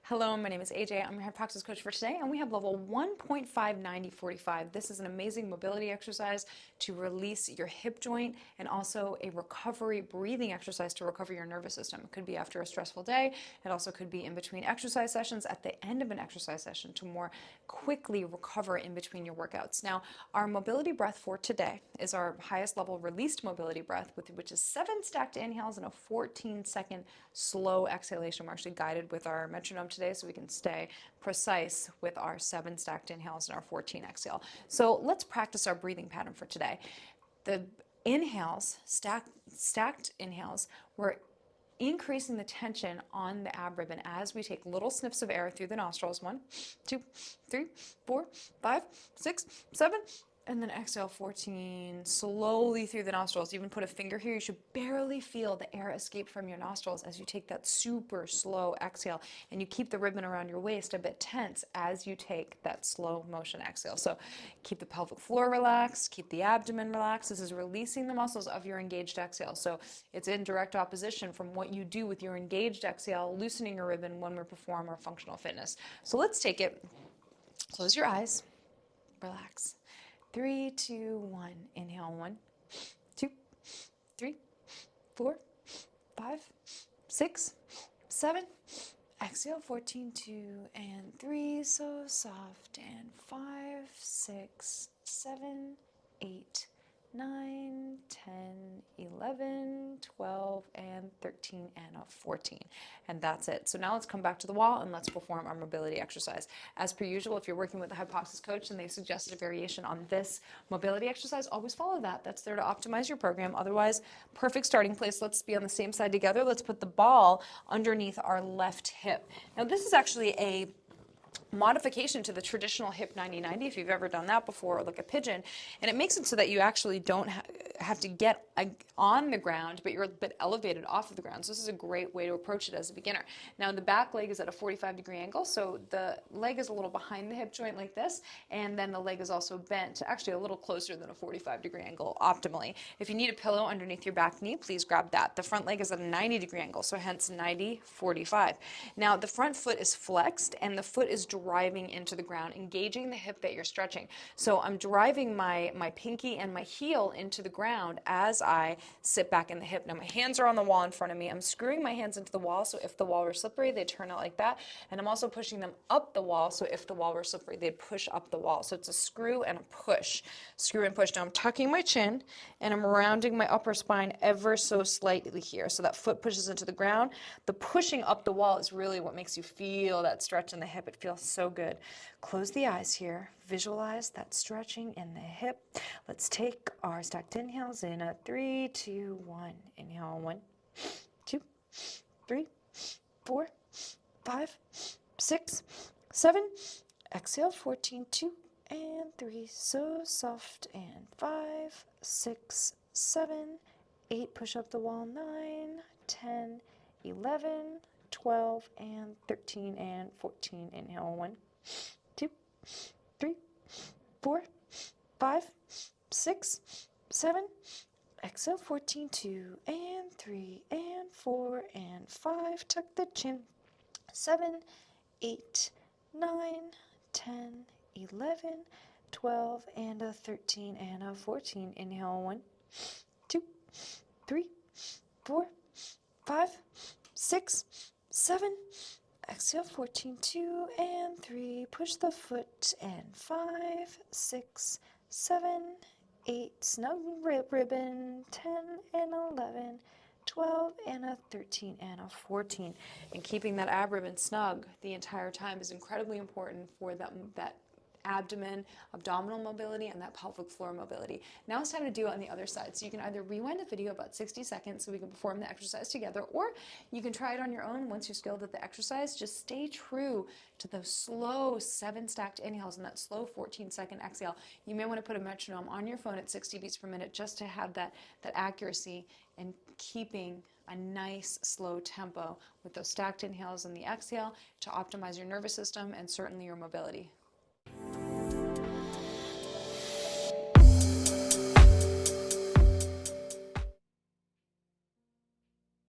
Hello, my name is AJ. I'm your head practice coach for today, and we have level 1.59045. This is an amazing mobility exercise to release your hip joint and also a recovery breathing exercise to recover your nervous system. It could be after a stressful day. It also could be in between exercise sessions, at the end of an exercise session to more quickly recover in between your workouts. Now, our mobility breath for today is our highest level released mobility breath, which is 7 stacked inhales and a 14-second slow exhalation. We're actually guided with our metronome today so we can stay precise with our 7 stacked inhales and our 14 exhale. So let's practice our breathing pattern for today. The inhales, stacked inhales, we're increasing the tension on the ab ribbon as we take little sniffs of air through the nostrils. 1, 2, 3, 4, 5, 6, 7. And then exhale 14, slowly through the nostrils. Even put a finger here. You should barely feel the air escape from your nostrils as you take that super slow exhale. And you keep the ribbon around your waist a bit tense as you take that slow motion exhale. So keep the pelvic floor relaxed, keep the abdomen relaxed. This is releasing the muscles of your engaged exhale. So it's in direct opposition from what you do with your engaged exhale, loosening your ribbon when we perform our functional fitness. So let's take it. Close your eyes. Relax. 3, 2, 1. Inhale. 1, 2, 3, 4, 5, 6, 7. Exhale. 14, 2, and 3. So soft. And 5, 6, 7, 8, 9, 10, 11, 12, and 13, and a 14. And that's it. So now let's come back to the wall and let's perform our mobility exercise. As per usual, if you're working with a hypoxia coach and they suggested a variation on this mobility exercise, always follow that. That's there to optimize your program. Otherwise, perfect starting place. Let's be on the same side together. Let's put the ball underneath our left hip. Now, this is actually a modification to the traditional hip 90-90 if you've ever done that before, or like a pigeon, and it makes it so that you actually don't have to get on the ground, but you're a bit elevated off of the ground. So this is a great way to approach it as a beginner. Now the back leg is at a 45-degree angle, so the leg is a little behind the hip joint like this, and then the leg is also bent, actually a little closer than a 45-degree angle optimally. If you need a pillow underneath your back knee, please grab that. The front leg is at a 90-degree angle, so hence 90-45. Now the front foot is flexed and the foot is driving into the ground, engaging the hip that you're stretching. So I'm driving my pinky and my heel into the ground as I sit back in the hip. Now my hands are on the wall in front of me. I'm screwing my hands into the wall, so if the wall were slippery, they'd turn out like that. And I'm also pushing them up the wall, so if the wall were slippery, they'd push up the wall. So it's a screw and a push. Screw and push. Now I'm tucking my chin and I'm rounding my upper spine ever so slightly here. So that foot pushes into the ground. The pushing up the wall is really what makes you feel that stretch in the hip. It feels so good. Close the eyes here. Visualize that stretching in the hip. Let's take our stacked inhales in a 3, 2, 1. Inhale. 1, 2, 3, 4, 5, 6, 7. Exhale. 14, 2, and 3. So soft. And 5, 6, 7, 8. Push up the wall. 9, 10, 11, 12, and 13, and 14. Inhale. 1, 2, 3, 4, 5, 6, 7. Exhale. 14, 2, and 3, and 4, and 5. Tuck the chin. 7, 8, 9, 10, 11, 12, and a 13, and a 14. Inhale. 1, 2, 3, 4, 5, 6, 7. Exhale. 14, 2, and 3. Push the foot. And 5, 6, 7, 8. Snug ribbon. 10 and 11, 12, and a 13, and a 14. And keeping that ab ribbon snug the entire time is incredibly important for that abdomen, abdominal mobility, and that pelvic floor mobility. Now it's time to do it on the other side. So you can either rewind the video about 60 seconds so we can perform the exercise together, or you can try it on your own once you're skilled at the exercise. Just stay true to those slow 7 stacked inhales and that slow 14-second exhale. You may want to put a metronome on your phone at 60 beats per minute just to have that accuracy and keeping a nice slow tempo with those stacked inhales and the exhale to optimize your nervous system and certainly your mobility.